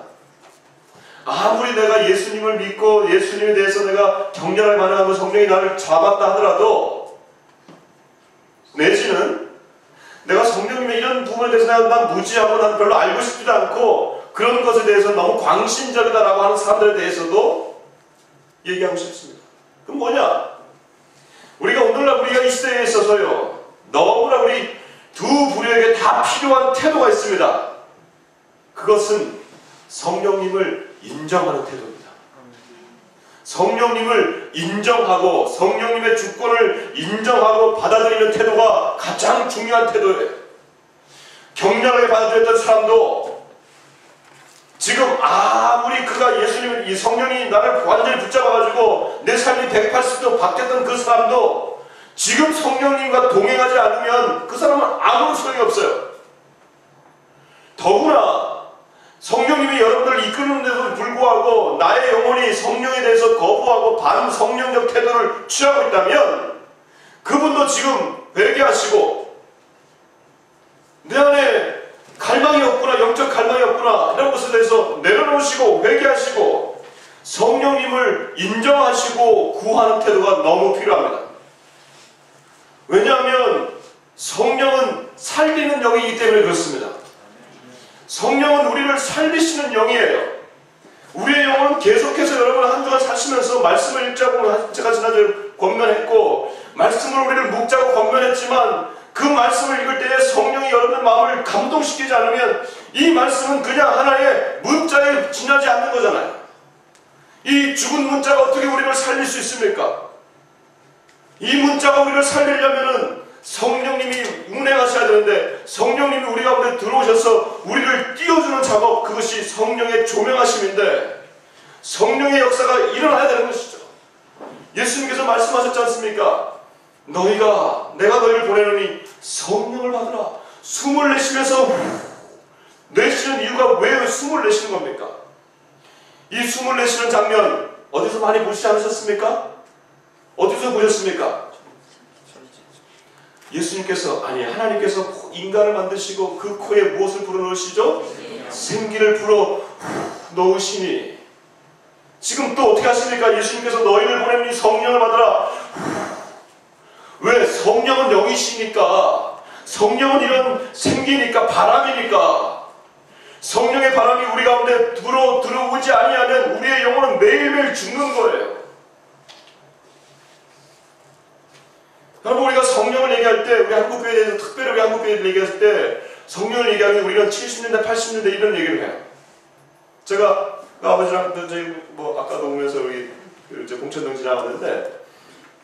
아무리 내가 예수님을 믿고 예수님에 대해서 내가 격렬하게 반응하고 성령이 나를 잡았다 하더라도, 내지는 내가 성령님의 이런 부분에 대해서 난 무지하고 난 별로 알고 싶지도 않고 그런 것에 대해서 너무 광신적이다라고 하는 사람들에 대해서도 얘기하고 싶습니다. 그럼 뭐냐? 우리가 오늘날 우리가 이 시대에 있어서요, 너무나 우리 두 부류에게 다 필요한 태도가 있습니다. 그것은 성령님을 인정하는 태도입니다. 성령님을 인정하고 성령님의 주권을 인정하고 받아들이는 태도가 가장 중요한 태도예요. 격렬하게 받아들였던 사람도 지금 아무리 그가 예수님, 이 성령이 나를 완전히 붙잡아가지고 내 삶이 180도 바뀌었던 그 사람도 지금 성령님과 동행하지 않으면 그 사람은 아무런 소용이 없어요. 더구나 성령님이 여러분들을 이끄는 데도 불구하고 나의 영혼이 성령에 대해서 거부하고 반성령적 태도를 취하고 있다면 그분도 지금 회개하시고 내 안에 갈망이 없구나, 영적 갈망이 없구나, 이런 것에 대해서 내려놓으시고 회개하시고 성령님을 인정하시고 구하는 태도가 너무 필요합니다. 왜냐하면 성령은 살리는 영이기 때문에 그렇습니다. 성령은 우리를 살리시는 영이에요. 우리의 영혼은 계속해서 여러분 한 주간 사시면서 말씀을 읽자고 제가 지난주에 권면했고 말씀을 우리를 묵자고 권면했지만 그 말씀을 읽을 때에 성령이 여러분의 마음을 감동시키지 않으면 이 말씀은 그냥 하나의 문자에 지나지 않는 거잖아요. 이 죽은 문자가 어떻게 우리를 살릴 수 있습니까? 이 문자가 우리를 살리려면은 성령님이 운행하셔야 되는데 성령님이 우리 가운데 들어오셔서 우리를 띄워주는 작업, 그것이 성령의 조명하심인데 성령의 역사가 일어나야 되는 것이죠. 예수님께서 말씀하셨지 않습니까? 내가 너희를 보내노니 성령을 받으라. 숨을 내쉬면서 내쉬는 이유가 왜 숨을 내쉬는 겁니까? 이 숨을 내쉬는 장면 어디서 많이 보시지 않으셨습니까? 어디서 보셨습니까? 예수님께서, 아니 하나님께서 인간을 만드시고 그 코에 무엇을 불어넣으시죠? 생기를 불어넣으시니 지금 또 어떻게 하십니까? 예수님께서 너희를 보내니 성령을 받으라. 왜? 성령은 영이시니까, 성령은 이런 생기니까, 바람이니까. 성령의 바람이 우리 가운데 들어오지 아니하면 우리의 영혼은 매일매일 죽는 거예요. 여러분, 우리가 성령을 얘기할 때, 우리 한국교회에 대해서 특별히 우리 한국교회를 얘기했을 때 성령을 얘기하면 우리는 70년대, 80년대 이런 얘기를 해요. 제가 아버지랑 저희 뭐 아까도 오면서 우리 봉천동 지나왔는데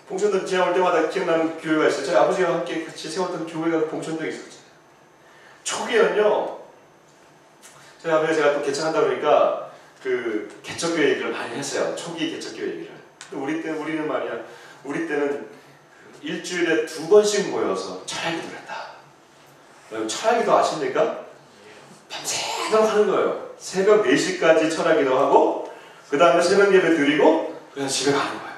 봉천동 지나올 때마다 기억나는 교회가 있어요. 저희 아버지와 함께 같이 세웠던 교회가 봉천동에 있었어요. 초기에는요, 저희 아버지가 제가 또 개척한다 그러니까 그 개척교회 얘기를 많이 했어요. 초기 개척교회 얘기를. 우리는 말이야, 우리 때는 일주일에 2번씩 모여서 철야기도를 했다. 철야기도 아십니까? 밤새도록 하는 거예요. 새벽 4시까지 철야기도 하고 그 다음에 새벽 예배 드리고 그냥 집에 가는 거예요.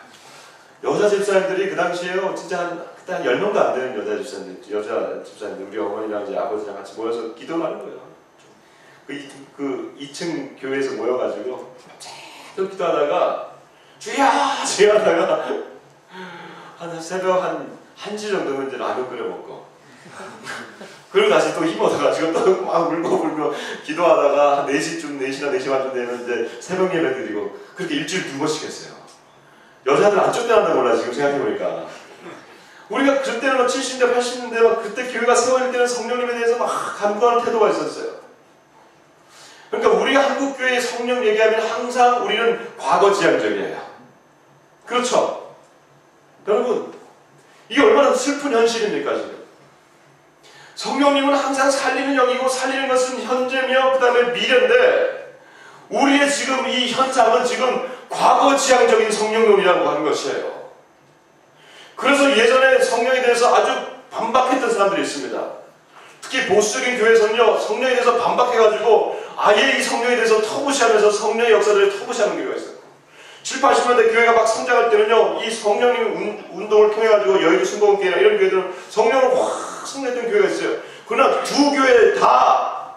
여자 집사님들이 그 당시에요, 진짜 그때 한 10명도 안 되는 여자 집사님들, 우리 어머니랑 이제 아버지랑 같이 모여서 기도를 하는 거예요. 그 2층 교회에서 모여가지고 밤새도록 기도하다가 주야! 주야! 하다가 한 새벽 한 1시 정도면 이제 라면 끓여 먹고 그리고 다시 또 힘 얻어가지고 또 막 울고 기도하다가 한 4시쯤, 4시나 4시 반쯤 되면 이제 새벽 예배 드리고 그렇게 일주일에 2번씩 했어요. 여자들 안 쫓겨난다 몰라 지금 생각해보니까. 우리가 그때는 70년대, 80년대 막 그때 교회가 세워질 때는 성령님에 대해서 막 간구하는 태도가 있었어요. 그러니까 우리가 한국교회의 성령 얘기하면 항상 우리는 과거지향적이에요. 그렇죠? 여러분, 이게 얼마나 슬픈 현실입니까 지금? 성령님은 항상 살리는 영이고 살리는 것은 현재며 그 다음에 미래인데 우리의 지금 이 현상은 지금 과거지향적인 성령론이라고 하는 것이에요. 그래서 예전에 성령에 대해서 아주 반박했던 사람들이 있습니다. 특히 보수적인 교회에서는요, 성령에 대해서 반박해가지고 아예 이 성령에 대해서 터부시하면서 성령의 역사를 터부시하는 교회가 있어요. 7, 80년대 교회가 막 성장할 때는요, 이 성령님 운동을 통해가지고 여의도 순복음교회나 이런 교회들은 성령을 확 성냈던 교회가 있어요. 그러나 두 교회 다,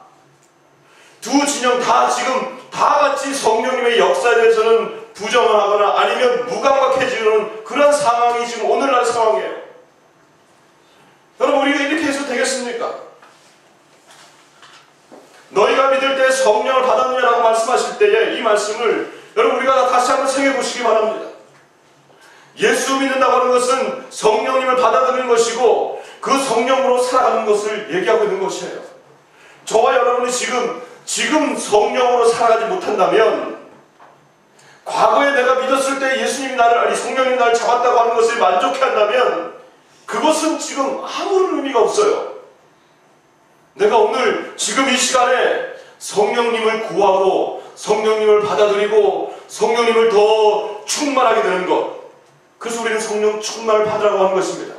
두 진영 다 지금 다 같이 성령님의 역사에 대해서는 부정을 하거나 아니면 무감각해지는 그런 상황이 지금 오늘날 상황이에요. 여러분, 우리가 이렇게 해서 되겠습니까? 너희가 믿을 때 성령을 받았느냐라고 말씀하실 때에 이 말씀을 여러분 우리가 다시 한번 생각해보시기 바랍니다. 예수 믿는다고 하는 것은 성령님을 받아들이는 것이고 그 성령으로 살아가는 것을 얘기하고 있는 것이에요. 저와 여러분이 지금 성령으로 살아가지 못한다면 과거에 내가 믿었을 때 예수님이 성령님이 나를 잡았다고 하는 것을 만족해한다면 그것은 지금 아무런 의미가 없어요. 내가 오늘 지금 이 시간에 성령님을 구하고 성령님을 받아들이고 성령님을 더 충만하게 되는 것, 그래서 우리는 성령 충만을 받으라고 하는 것입니다.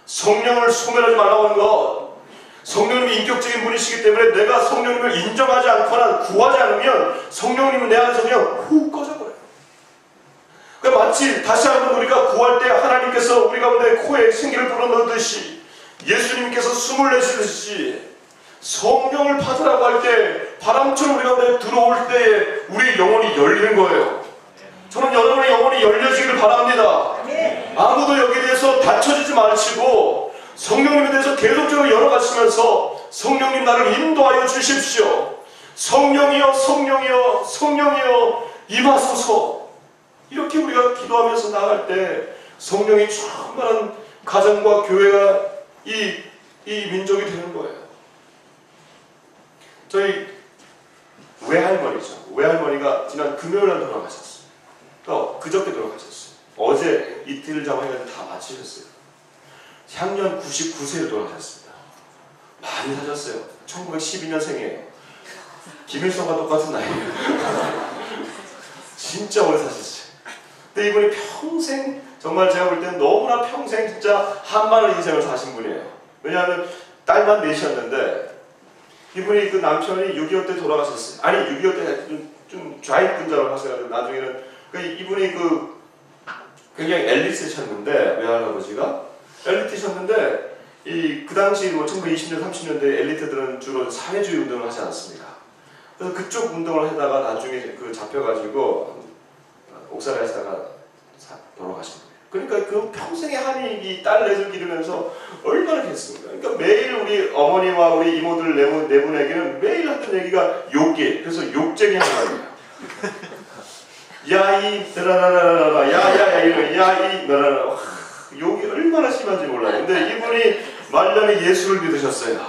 성령을 소멸하지 말라고 하는 것, 성령님이 인격적인 분이시기 때문에 내가 성령님을 인정하지 않거나 구하지 않으면 성령님은 내 안에서 그냥 훅 꺼져버려요. 그러니까 마치 다시 한번 우리가 구할 때 하나님께서 우리 가운데 코에 생기를 불어넣듯이 예수님께서 숨을 내쉬듯이 성령을 받으라고 할 때 바람처럼 우리 가운데 들어올 때에 우리 영혼이 열리는 거예요. 저는 여러분의 영혼이 열려지기를 바랍니다. 아무도 여기에 대해서 닫혀지지 마시고 성령님에 대해서 계속적으로 열어가시면서 성령님 나를 인도하여 주십시오. 성령이여 성령이여 성령이여 임하소서. 이렇게 우리가 기도하면서 나갈 때 성령이 충만한 가정과 교회가 이 민족이 되는 거예요. 저희 외할머니죠. 외할머니가 지난 금요일날 돌아가셨어요. 그저께 돌아가셨어요. 어제 이틀 자고 해가지고 다 마치셨어요. 향년 99세로 돌아가셨습니다. 많이 사셨어요. 1912년생이에요. 김일성과 똑같은 나이에요. 진짜 오래 사셨어요. 근데 이분이 평생, 정말 제가 볼 때는 너무나 평생 진짜 한마늘 인생을 사신 분이에요. 왜냐하면 딸만 넷이었는데 이분이 그 남편이 6.25 때 돌아가셨어요. 아니 6.25 때 좀 좌익분자로 하셔가지고 나중에는 이분이 굉장히 엘리트셨는데 외할아버지가 엘리트셨는데 그 당시 1920년 30년대 엘리트들은 주로 사회주의 운동을 하지 않았습니까? 그래서 그쪽 운동을 하다가 나중에 잡혀가지고 옥살이 하시다가 돌아가신 거예요. 그러니까 그 평생의 한이 이 딸 넷을 기르면서 얼마나 했습니까? 그러니까 매일 우리 어머니와 우리 이모들 네 분에게는 매일 했던 얘기가 욕기, 그래서 욕쟁이 하나예요. 야이 드라라라라 야야야 야이 드라라라 욕이 얼마나 심한지 몰라요. 근데 이분이 말년에 예수를 믿으셨어요.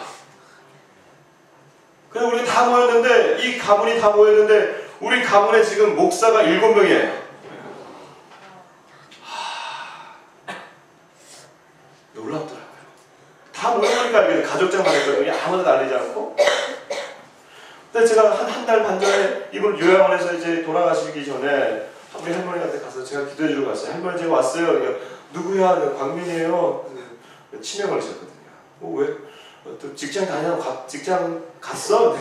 그래서 우리 다 모였는데, 이 가문이 다 모였는데, 우리 가문에 지금 목사가 7명이에요. 놀랍더라고요. 다 모여보니까 알겠어요. 가족장만 했거든요. 아무도 알리지 않고. 근데 제가 한 달 반 전에 이분 요양원에서 이제 돌아가시기 전에 우리 할머니한테 가서 제가 기도해주러 갔어요. 할머니 제가 왔어요. 그러니까 누구야? 광민이에요. 치매 걸리셨거든요. 왜? 또 직장 직장 갔어?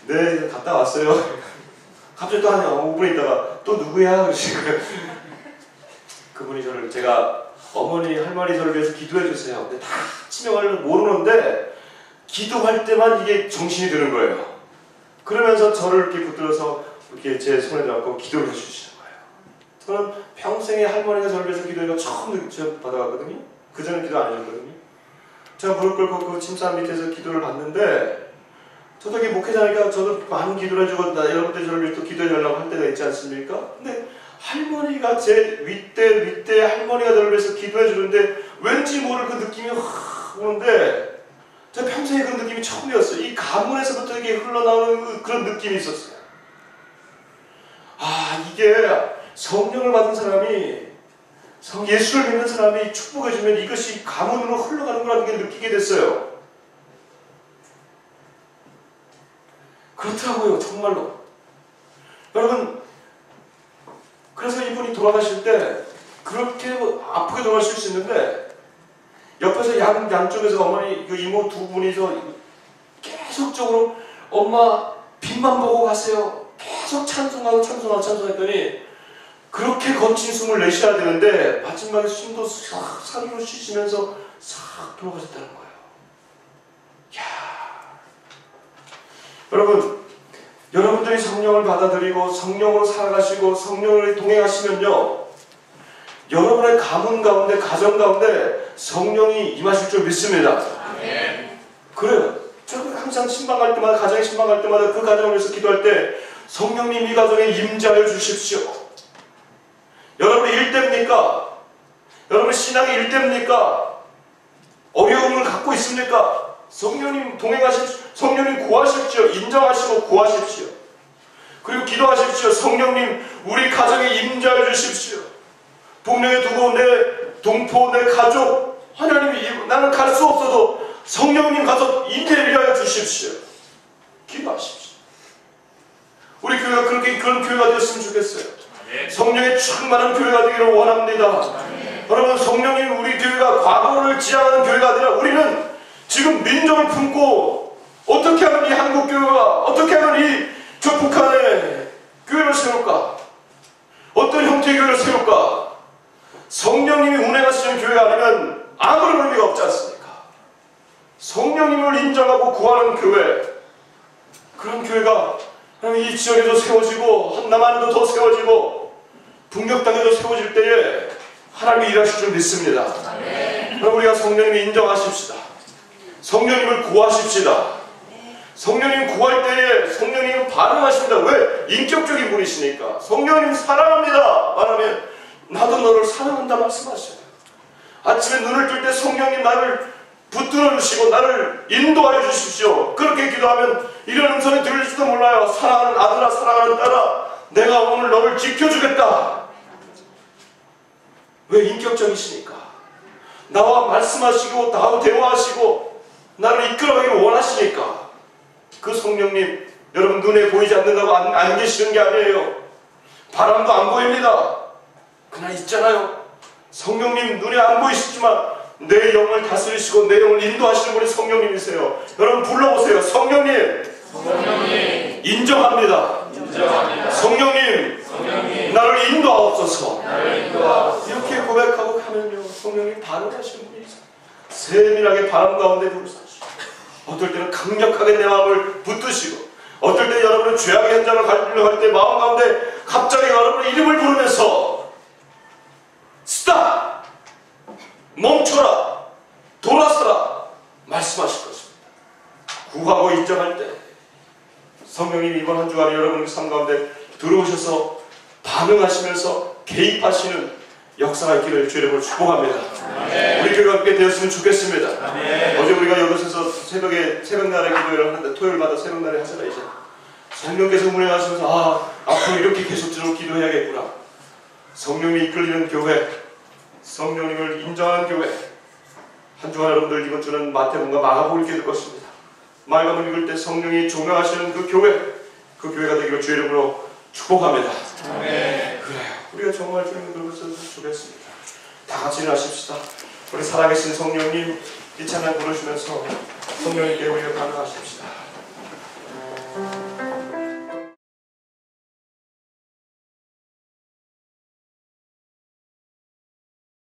네, 갔다 왔어요. 갑자기 또 한 5분 있다가 또 누구야? 그러시고 그분이 저를 제가 어머니, 할머니 저를 위해서 기도해 주세요. 근데 다 치매 관련 모르는데 기도할 때만 이게 정신이 드는 거예요. 그러면서 저를 이렇게 붙들어서 이렇게 제 손에 잡고 기도를 해주시는 거예요. 저는 평생에 할머니가 저를 위해서 기도해서 처음 받아갔거든요. 그전에 기도 안 해줬거든요. 제가 무릎 꿇고 그 침상 밑에서 기도를 받는데 저도 이게 목회자니까 저도 많은 기도를 해주고 여러분들 저를 위해 또 기도해 달라고 할 때가 있지 않습니까? 근데 할머니가 제 윗대 할머니가 저를 위해서 기도해 주는데 왠지 모를 그 느낌이 확 오는데 제가 평생에 그런 느낌이 처음이었어요. 이 가문에서부터 이게 흘러나오는 그런 느낌이 있었어요. 아, 이게 성령을 받은 사람이 예수를 믿는 사람이 축복해주면 이것이 가문으로 흘러가는구나 게 느끼게 됐어요. 그렇더라고요. 정말로. 여러분, 그래서 이분이 돌아가실 때 그렇게 아프게 돌아가실 수 있는데 옆에서 양쪽에서 어머니 이모 두 분이서 계속적으로 엄마 빛만 보고 가세요. 계속 찬송했더니 그렇게 거친 숨을 내쉬어야 되는데 마지막에 숨도 싹 산으로 쉬시면서 싹 돌아가셨다는 거예요. 이야. 여러분들이 성령을 받아들이고 성령으로 살아가시고 성령을 동행하시면요, 여러분의 가문 가운데, 가정 가운데 성령이 임하실 줄 믿습니다. 아멘. 그래요. 저는 항상 신방 갈 때마다, 가정에 신방 갈 때마다 그 가정을 위해서 기도할 때 성령님 이 가정에 임재하여 주십시오. 여러분 일대입니까? 여러분 신앙이 일대입니까? 어려움을 갖고 있습니까? 성령님 동행하십시오. 성령님 구하십시오. 인정하시고 구하십시오. 그리고 기도하십시오. 성령님 우리 가정에 임재하여 주십시오. 동네에 두고 내 동포, 내 가족, 하나님이 나는 갈 수 없어도 성령님 가서 임재를 위하여 주십시오. 기도하십시오. 우리 교회가 그런 교회가 되었으면 좋겠어요. 성령의 충만한 교회가 되기를 원합니다. 여러분, 성령님 우리 교회가 과거를 지향하는 교회가 아니라 우리는 지금 민족을 품고 어떻게 하면 이 한국 교회가, 어떻게 하면 저 북한에 교회를 세울까? 어떤 형태의 교회를 세울까? 성령님이 운행하시는 교회가 아니면 아무런 의미가 없지 않습니까? 성령님을 인정하고 구하는 교회, 그런 교회가 이 지역에도 세워지고 한남 안에도 더 세워지고 북녘 땅에도 세워질 때에 하나님이 일하실 줄 믿습니다. 그럼 우리가 성령님을 인정하십시다. 성령님을 구하십시다. 성령님 구할 때에 성령님은 반응하십니다. 왜? 인격적인 분이시니까. 성령님 사랑합니다 말하면 나도 너를 사랑한다 말씀하셔요. 아침에 눈을 뜰 때 성령님 나를 붙들어 주시고 나를 인도하여 주십시오. 그렇게 기도하면 이런 음성이 들릴지도 몰라요. 사랑하는 아들아, 사랑하는 딸아, 내가 오늘 너를 지켜주겠다. 왜? 인격적이시니까. 나와 말씀하시고 나와 대화하시고 나를 이끌어가기를 원하시니까. 그 성령님, 여러분 눈에 보이지 않는다고 안 계시는 게 아니에요. 바람도 안 보입니다. 그러나 있잖아요. 성령님 눈에 안 보이시지만 내 영을 다스리시고 내 영을 인도하시는 분이 성령님이세요. 여러분 불러보세요. 성령님, 성령님. 인정합니다. 성령님, 나를 인도하옵소서. 이렇게 고백하고 가면요, 성령님 반응하시는 분이 있어요. 세밀하게 바람 가운데 부르사시고, 어떨 때는 강력하게 내 마음을 붙드시고, 어떨 때 여러분은 죄악의 현장을 가려고 때 마음 가운데 갑자기 여러분의 이름을 부르면서 스탑! 멈춰라! 돌아서라! 말씀하실 것입니다. 구하고 인정할 때 성령님이 이번 한 주간에 여러분의 삶 가운데 들어오셔서 반응하시면서 개입하시는 역사가 있기를 주의 이름으로 축복합니다. 우리 교회가 함께 되었으면 좋겠습니다. 어제 우리가 이곳에서 새벽날에 기도회를 하는데 토요일마다 새벽날에 하잖아요. 이제 성령께서 운행하시면서 앞으로 이렇게 계속적으로 기도해야겠구나. 성령이 이끌리는 교회, 성령님을 인정하는 교회. 한 주간 여러분들 이번 주는 마태복음과 마가복음을 읽게 될 것입니다. 마가복음 읽을 때 성령이 조명하시는 그 교회가 되기를 주의 이름으로 축복합니다. 그래요. 우리가 정말 주님을 그러면서 주겠습니다. 다 같이 일어나십시다. 우리 살아계신 성령님 이 찬양 부르시면서 성령님께 우리가 반응하십시다.